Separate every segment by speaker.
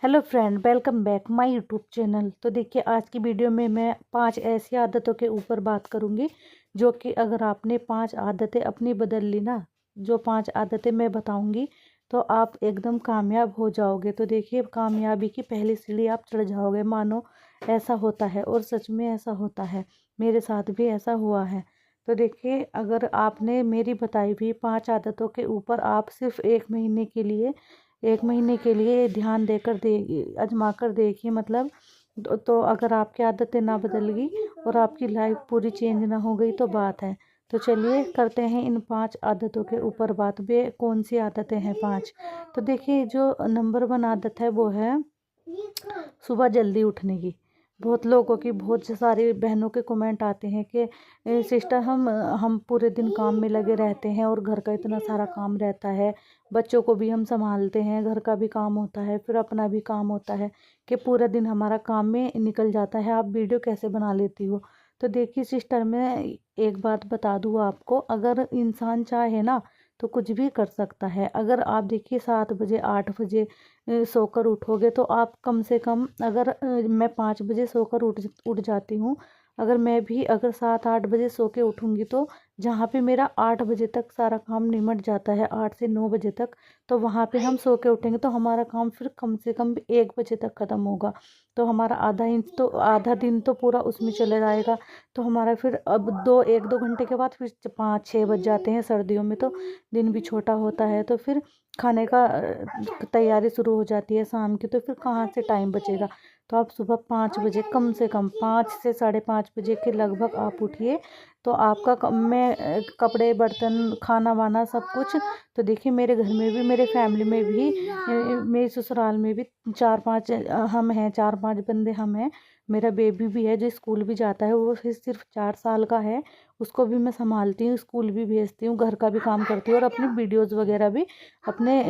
Speaker 1: Hello friend, welcome back my YouTube channel. तो देखिए, आज की वीडियो में मैं 5 ऐसी आदतों के ऊपर बात करूंगी जो कि अगर आपने 5 आदतें अपनी बदल ली ना, जो 5 आदतें मैं बताऊंगी तो आप एकदम कामयाब हो जाओगे। तो देखिए, कामयाबी की पहली सीढ़ी आप चढ़ जाओगे, मानो ऐसा होता है और सच में ऐसा होता है। मेरे साथ भी ऐसा हुआ है। तो देखिए, अगर आपने मेरी बताई हुई 5 आदतों के ऊपर आप सिर्फ 1 महीने के लिए ध्यान देकर आजमा कर देखिए, मतलब तो अगर आपकी आदतें ना बदल गई और आपकी लाइफ पूरी चेंज ना हो गई तो बात है। तो चलिए करते हैं इन 5 आदतों के ऊपर बात। वे कौन सी आदतें हैं 5? तो देखिए, जो नंबर 1 आदत है वो है सुबह जल्दी उठने की। बहुत लोगों की, बहुत सारी बहनों के कमेंट आते हैं कि सिस्टर, हम पूरे दिन काम में लगे रहते हैं और घर का इतना सारा काम रहता है, बच्चों को भी हम संभालते हैं, घर का भी काम होता है, फिर अपना भी काम होता है, कि पूरा दिन हमारा काम में निकल जाता है, आप वीडियो कैसे बना लेती हो? तो देखिए सिस्टर, मैं एक बात बता दूँ आपको, अगर इंसान चाहे ना तो कुछ भी कर सकता है। अगर आप देखिए 7 बजे 8 बजे सोकर उठोगे तो आप कम से कम, अगर मैं 5 बजे सोकर उठ जाती हूँ, अगर मैं भी अगर 7 8 बजे सो के उठूँगी तो जहाँ पे मेरा 8 बजे तक सारा काम निमट जाता है, 8 से 9 बजे तक, तो वहाँ पे हम सो के उठेंगे तो हमारा काम फिर कम से कम 1 बजे तक ख़त्म होगा। तो हमारा आधा दिन तो पूरा उसमें चले जाएगा। तो हमारा फिर अब 1 2 घंटे के बाद फिर 5 6 बज जाते हैं, सर्दियों में तो दिन भी छोटा होता है, तो फिर खाने का तैयारी शुरू हो जाती है शाम की, तो फिर कहाँ से टाइम बचेगा? तो आप सुबह 5 बजे, कम से कम 5 से 5:30 बजे के लगभग आप उठिए। तो आपका कपड़े बर्तन खाना वाना सब कुछ। तो देखिए, मेरे घर में भी, मेरे फैमिली में भी, मेरे ससुराल में भी 4 5 हम हैं, 4 5 बंदे हम हैं। मेरा बेबी भी है जो स्कूल भी जाता है, वो सिर्फ 4 साल का है। उसको भी मैं संभालती हूँ, स्कूल भी भेजती हूँ, घर का भी काम करती हूँ और अपनी वीडियोज़ वगैरह भी अपने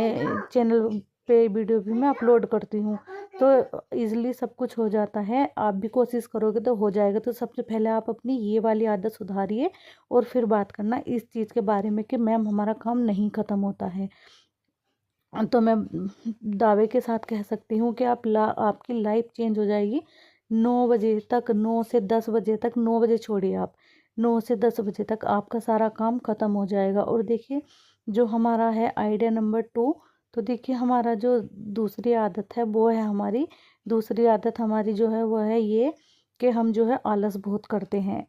Speaker 1: चैनल पे वीडियो भी मैं अपलोड करती हूँ। तो ईज़िली सब कुछ हो जाता है, आप भी कोशिश करोगे तो हो जाएगा। तो सबसे पहले आप अपनी ये वाली आदत सुधारिए और फिर बात करना इस चीज़ के बारे में कि मैम हमारा काम नहीं ख़त्म होता है। तो मैं दावे के साथ कह सकती हूँ कि आपकी लाइफ चेंज हो जाएगी। 9 बजे तक, 9 से 10 बजे तक, 9 बजे छोड़िए आप, 9 से 10 बजे तक आपका सारा काम ख़त्म हो जाएगा। और देखिए, जो हमारा है आइडिया नंबर 2, तो देखिए हमारा जो दूसरी आदत है वो है हमारी, दूसरी आदत हमारी जो है वो है ये, कि हम जो है आलस बहुत करते हैं।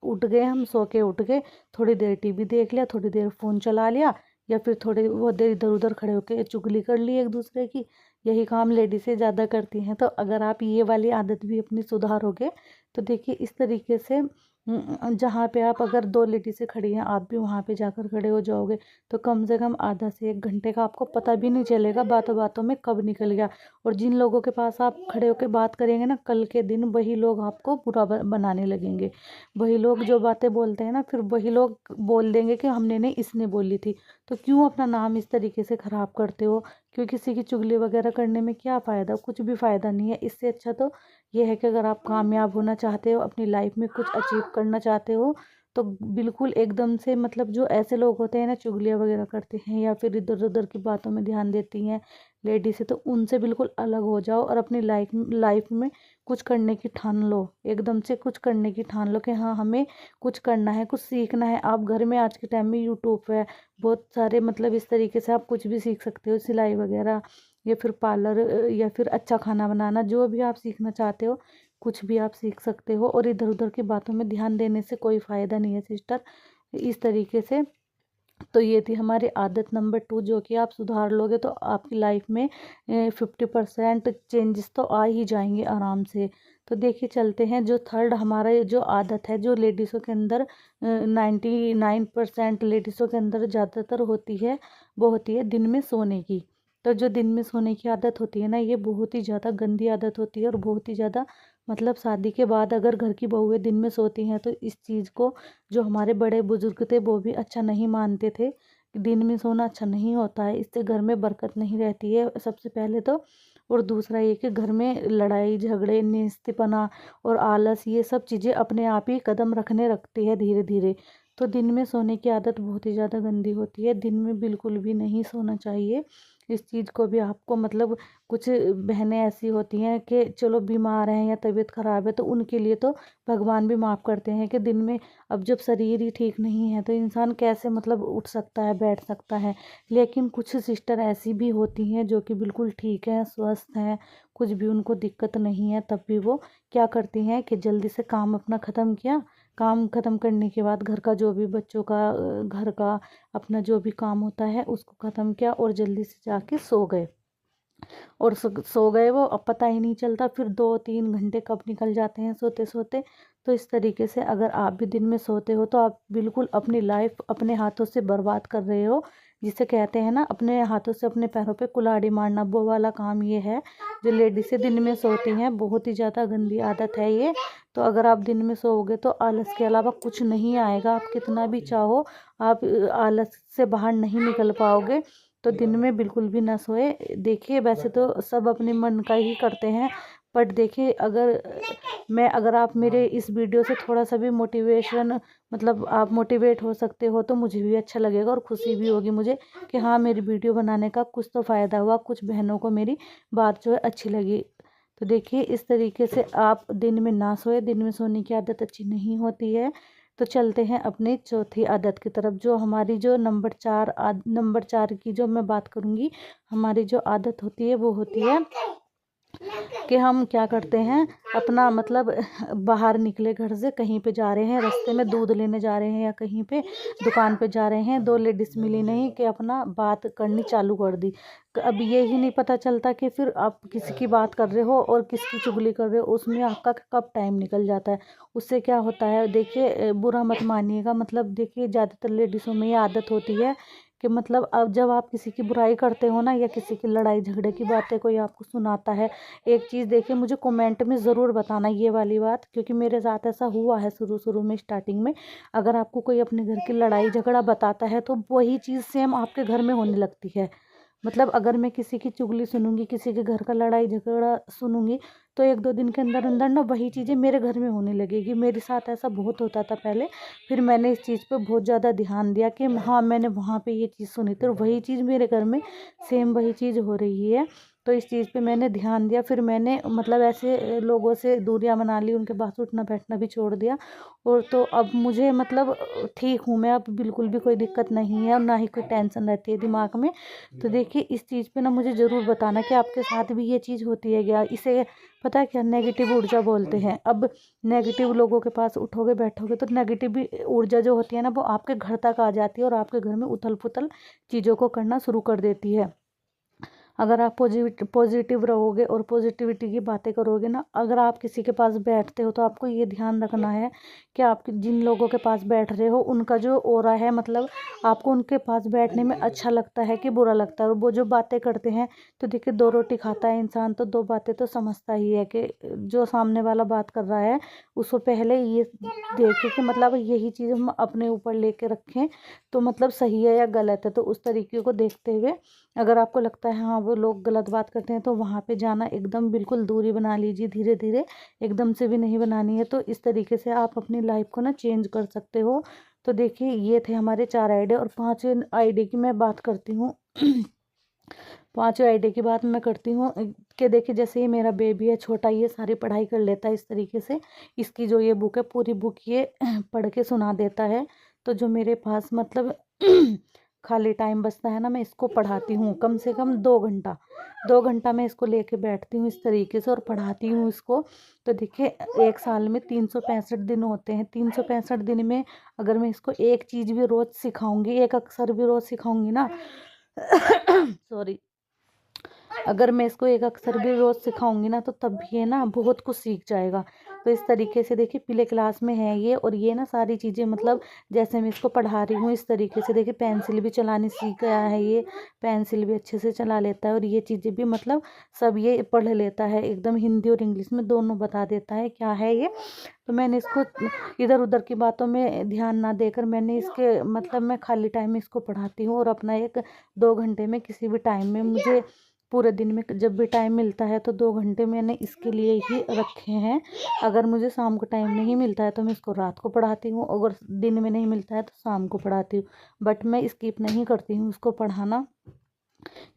Speaker 1: उठ गए, हम सो के उठ गए, थोड़ी देर टीवी देख लिया, थोड़ी देर फ़ोन चला लिया, या फिर थोड़ी बहुत देर इधर उधर खड़े होकर चुगली कर ली एक दूसरे की। यही काम लेडीज़ें ज़्यादा करती हैं। तो अगर आप ये वाली आदत भी अपनी सुधारोगे तो देखिए इस तरीके से, जहाँ पे आप अगर 2 लेडीज़ें खड़ी हैं, आप भी वहाँ पे जाकर खड़े हो जाओगे, तो कम से कम आधा से 1 घंटे का आपको पता भी नहीं चलेगा बातों बातों में कब निकल गया। और जिन लोगों के पास आप खड़े होकर बात करेंगे ना, कल के दिन वही लोग आपको बुरा बनाने लगेंगे। वही लोग जो बातें बोलते हैं ना, फिर वही लोग बोल देंगे कि हमने नहीं, इसने बोली थी। तो क्यों अपना नाम इस तरीके से ख़राब करते हो? क्यों किसी की चुगली वगैरह करने में क्या फ़ायदा? कुछ भी फ़ायदा नहीं है। इससे अच्छा तो ये है कि अगर आप कामयाब होना चाहते हो, अपनी लाइफ में कुछ अचीव करना चाहते हो, तो बिल्कुल एकदम से, मतलब जो ऐसे लोग होते हैं ना, चुगलियाँ वगैरह करते हैं या फिर इधर उधर की बातों में ध्यान देती हैं लेडीज़, तो उनसे बिल्कुल अलग हो जाओ और अपनी लाइफ में कुछ करने की ठान लो। एकदम से कुछ करने की ठान लो कि हाँ, हमें कुछ करना है, कुछ सीखना है। आप घर में आज के टाइम में यूट्यूब है, बहुत सारे, मतलब इस तरीके से आप कुछ भी सीख सकते हो, सिलाई वगैरह या फिर पार्लर, या फिर अच्छा खाना बनाना, जो भी आप सीखना चाहते हो कुछ भी आप सीख सकते हो। और इधर उधर की बातों में ध्यान देने से कोई फ़ायदा नहीं है सिस्टर, इस तरीके से। तो ये थी हमारी आदत नंबर 2, जो कि आप सुधार लोगे तो आपकी लाइफ में 50% चेंजेस तो आ ही जाएंगे आराम से। तो देखिए चलते हैं, जो थर्ड हमारा ये जो आदत है, जो लेडीज़ों के अंदर 99% लेडीज़ों के अंदर ज़्यादातर होती है, वो होती है दिन में सोने की। तो जो दिन में सोने की आदत होती है ना, ये बहुत ही ज़्यादा गंदी आदत होती है और बहुत ही ज़्यादा, मतलब शादी के बाद अगर घर की बहुएं दिन में सोती हैं तो इस चीज़ को जो हमारे बड़े बुजुर्ग थे वो भी अच्छा नहीं मानते थे कि दिन में सोना अच्छा नहीं होता है, इससे घर में बरकत नहीं रहती है सबसे पहले तो। और दूसरा ये कि घर में लड़ाई झगड़े, निस्तीपना और आलस, ये सब चीज़ें अपने आप ही कदम रखने रखती है धीरे धीरे। तो दिन में सोने की आदत बहुत ही ज़्यादा गंदी होती है, दिन में बिल्कुल भी नहीं सोना चाहिए। इस चीज़ को भी आपको मतलब कुछ बहनें ऐसी होती हैं कि चलो बीमार हैं या तबीयत ख़राब है, तो उनके लिए तो भगवान भी माफ़ करते हैं कि दिन में अब जब शरीर ही ठीक नहीं है तो इंसान कैसे मतलब उठ सकता है, बैठ सकता है। लेकिन कुछ सिस्टर ऐसी भी होती हैं जो कि बिल्कुल ठीक हैं, स्वस्थ हैं, कुछ भी उनको दिक्कत नहीं है, तब भी वो क्या करती हैं कि जल्दी से काम अपना ख़त्म किया, काम ख़त्म करने के बाद घर का जो भी बच्चों का घर का अपना जो भी काम होता है उसको ख़त्म किया और जल्दी से जाके सो गए। और सो गए वो, अब पता ही नहीं चलता फिर 2-3 घंटे कब निकल जाते हैं सोते सोते। तो इस तरीके से अगर आप भी दिन में सोते हो तो आप बिल्कुल अपनी लाइफ अपने हाथों से बर्बाद कर रहे हो। जिसे कहते हैं ना, अपने हाथों से अपने पैरों पे कुल्हाड़ी मारना, वो वाला काम ये है। जो लेडीज़ें दिन में सोती हैं, बहुत ही ज़्यादा गंदी आदत है ये। तो अगर आप दिन में सोओगे तो आलस के अलावा कुछ नहीं आएगा, आप कितना भी चाहो आप आलस से बाहर नहीं निकल पाओगे। तो दिन में बिल्कुल भी ना सोए। देखिए वैसे तो सब अपने मन का ही करते हैं, बट देखिए अगर आप मेरे इस वीडियो से थोड़ा सा भी मोटिवेशन मतलब आप मोटिवेट हो सकते हो तो मुझे भी अच्छा लगेगा और खुशी भी होगी मुझे कि हाँ, मेरी वीडियो बनाने का कुछ तो फ़ायदा हुआ, कुछ बहनों को मेरी बात जो है अच्छी लगी। तो देखिए इस तरीके से आप दिन में ना सोए, दिन में सोने की आदत अच्छी नहीं होती है। तो चलते हैं अपनी चौथी आदत की तरफ, जो हमारी जो नंबर 4 की जो मैं बात करूँगी। हमारी जो आदत होती है वो होती है कि हम क्या करते हैं, अपना मतलब बाहर निकले घर से, कहीं पे जा रहे हैं, रास्ते में दूध लेने जा रहे हैं या कहीं पे दुकान पे जा रहे हैं, 2 लेडीज़ मिली नहीं कि अपना बात करनी चालू कर दी। अब ये ही नहीं पता चलता कि फिर आप किसी की बात कर रहे हो और किसकी चुगली कर रहे हो, उसमें आपका कब टाइम निकल जाता है। उससे क्या होता है, देखिए बुरा मत मानिएगा, मतलब देखिए ज़्यादातर लेडीज़ों में ये आदत होती है कि मतलब अब जब आप किसी की बुराई करते हो ना, या किसी की लड़ाई झगड़े की बातें कोई आपको सुनाता है, एक चीज़ देखिए मुझे कमेंट में ज़रूर बताना ये वाली बात, क्योंकि मेरे साथ ऐसा हुआ है शुरू शुरू में, स्टार्टिंग में। अगर आपको कोई अपने घर की लड़ाई झगड़ा बताता है तो वही चीज़ सेम आपके घर में होने लगती है। मतलब अगर मैं किसी की चुगली सुनूंगी, किसी के घर का लड़ाई झगड़ा सुनूंगी, तो 1-2 दिन के अंदर अंदर ना वही चीज़ें मेरे घर में होने लगेगी। मेरे साथ ऐसा बहुत होता था पहले। फिर मैंने इस चीज़ पे बहुत ज़्यादा ध्यान दिया कि हाँ, मैंने वहाँ पे ये चीज़ सुनी थी और वही चीज़ मेरे घर में सेम वही चीज़ हो रही है। तो इस चीज़ पे मैंने ध्यान दिया, फिर मैंने मतलब ऐसे लोगों से दूरियां बना ली, उनके पास उठना बैठना भी छोड़ दिया। और तो अब मुझे मतलब ठीक हूँ मैं, अब बिल्कुल भी कोई दिक्कत नहीं है और ना ही कोई टेंशन रहती है दिमाग में। तो देखिए इस चीज़ पे ना मुझे ज़रूर बताना कि आपके साथ भी ये चीज़ होती है क्या। इसे पता है क्या, नेगेटिव ऊर्जा बोलते हैं। अब नेगेटिव लोगों के पास उठोगे बैठोगे तो नेगेटिव ऊर्जा जो होती है ना, वो आपके घर तक आ जाती है और आपके घर में उथल पुथल चीज़ों को करना शुरू कर देती है। अगर आप पॉजिटिव रहोगे और पॉजिटिविटी की बातें करोगे ना, अगर आप किसी के पास बैठते हो तो आपको ये ध्यान रखना है कि आप जिन लोगों के पास बैठ रहे हो उनका जो ऑरा है, मतलब आपको उनके पास बैठने में अच्छा लगता है कि बुरा लगता है। और वो जो बातें करते हैं, तो देखिए 2 रोटी खाता है इंसान तो 2 बातें तो समझता ही है कि जो सामने वाला बात कर रहा है उसको पहले ये देखे कि मतलब यही चीज़ हम अपने ऊपर लेके रखें तो मतलब सही है या गलत है। तो उस तरीके को देखते हुए अगर आपको लगता है हाँ वो लोग गलत बात करते हैं, तो वहाँ पे जाना एकदम बिल्कुल दूरी बना लीजिए, धीरे धीरे, एकदम से भी नहीं बनानी है। तो इस तरीके से आप अपनी लाइफ को ना चेंज कर सकते हो। तो देखिए ये थे हमारे 4 आइडिया, और 5वें आइडिया की मैं बात करती हूँ। 5वें आइडिया की बात मैं करती हूँ कि देखिए जैसे ये मेरा बेबी है छोटा, ये सारी पढ़ाई कर लेता है इस तरीके से। इसकी जो ये बुक है पूरी बुक ये पढ़ के सुना देता है। तो जो मेरे पास मतलब खाली टाइम बचता है ना, मैं इसको पढ़ाती हूँ कम से कम 2 घंटा। 2 घंटा मैं इसको लेके बैठती हूँ इस तरीके से और पढ़ाती हूँ इसको। तो देखिए 1 साल में 365 दिन होते हैं। 365 दिन में अगर मैं इसको एक चीज़ भी रोज़ सिखाऊंगी, एक अक्षर भी रोज़ सिखाऊंगी ना सॉरी, अगर मैं इसको एक अक्षर भी रोज़ सिखाऊंगी ना, तो तब भी ये ना बहुत कुछ सीख जाएगा। तो इस तरीके से देखिए प्ले क्लास में है ये, और ये ना सारी चीज़ें मतलब जैसे मैं इसको पढ़ा रही हूँ इस तरीके से देखिए पेंसिल भी चलानी सीख गया है ये, पेंसिल भी अच्छे से चला लेता है, और ये चीज़ें भी मतलब सब ये पढ़ लेता है एकदम, हिंदी और इंग्लिश में दोनों बता देता है क्या है ये। तो मैंने इसको इधर उधर की बातों में ध्यान ना देकर मैंने इसके मतलब मैं खाली टाइम में इसको पढ़ाती हूँ, और अपना 1-2 घंटे में किसी भी टाइम में, मुझे पूरे दिन में जब भी टाइम मिलता है तो 2 घंटे मैंने इसके लिए ही रखे हैं। अगर मुझे शाम को टाइम नहीं मिलता है तो मैं इसको रात को पढ़ाती हूँ, अगर दिन में नहीं मिलता है तो शाम को पढ़ाती हूँ, बट मैं स्किप नहीं करती हूँ इसको पढ़ाना।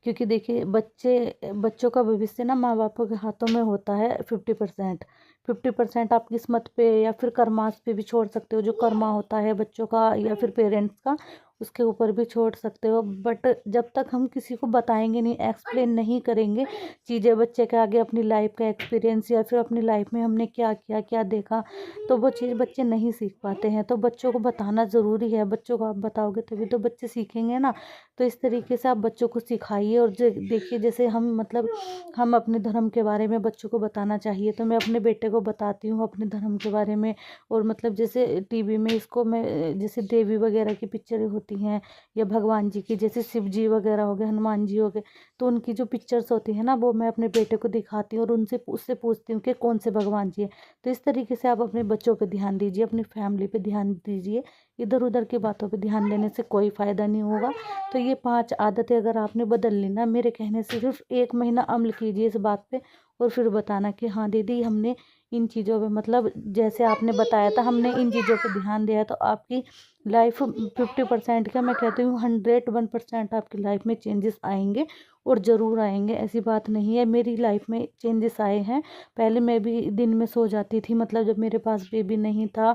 Speaker 1: क्योंकि देखिए बच्चों का भविष्य ना माँ बापों के हाथों में होता है। 50%, 50% आप किस्मत पे या फिर कर्मास पे भी छोड़ सकते हो, जो कर्मा होता है बच्चों का या फिर पेरेंट्स का, उसके ऊपर भी छोड़ सकते हो। बट जब तक हम किसी को बताएंगे नहीं, एक्सप्लेन नहीं करेंगे चीज़ें बच्चे के आगे, अपनी लाइफ का एक्सपीरियंस या फिर अपनी लाइफ में हमने क्या किया क्या देखा, तो वो चीज़ बच्चे नहीं सीख पाते हैं। तो बच्चों को बताना ज़रूरी है। बच्चों को आप बताओगे तभी तो बच्चे सीखेंगे ना। तो इस तरीके से आप बच्चों को सिखाइए। और देखिए जैसे हम मतलब हम अपने धर्म के बारे में बच्चों को बताना चाहिए, तो मैं अपने बेटे को बताती हूँ अपने धर्म के बारे में। और मतलब जैसे टीवी में इसको मैं जैसे देवी वगैरह की पिक्चरें होती हैं या भगवान जी की, जैसे शिव जी वगैरह हो गए, हनुमान जी हो गए, तो उनकी जो पिक्चर्स होती है ना, वो मैं अपने बेटे को दिखाती हूँ और उससे पूछती हूँ कि कौन से भगवान जी है। तो इस तरीके से आप अपने बच्चों पे ध्यान दीजिए, अपनी फैमिली पे ध्यान दीजिए। इधर उधर की बातों पे ध्यान देने से कोई फ़ायदा नहीं होगा। तो ये 5 आदतें अगर आपने बदल ली ना, मेरे कहने से सिर्फ 1 महीना अमल कीजिए इस बात पे, और फिर बताना कि हाँ दीदी हमने इन चीज़ों पे मतलब जैसे आपने बताया था हमने इन चीज़ों पे ध्यान दिया, तो आपकी लाइफ 50% क्या, मैं कहती हूँ 101% आपकी लाइफ में चेंजेस आएंगे। और ज़रूर आएंगे, ऐसी बात नहीं है। मेरी लाइफ में चेंजेस आए हैं। पहले मैं भी दिन में सो जाती थी, मतलब जब मेरे पास बेबी नहीं था,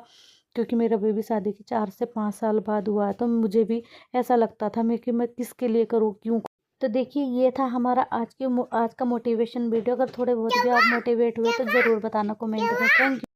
Speaker 1: क्योंकि मेरा बेबी शादी के 4 से 5 साल बाद हुआ है, तो मुझे भी ऐसा लगता था मैं कि मैं किसके लिए करूँ, क्यों। तो देखिए ये था हमारा आज का मोटिवेशन वीडियो। अगर थोड़े बहुत भी आप मोटिवेट हुए तो ज़रूर बताना कमेंट में। Thank you.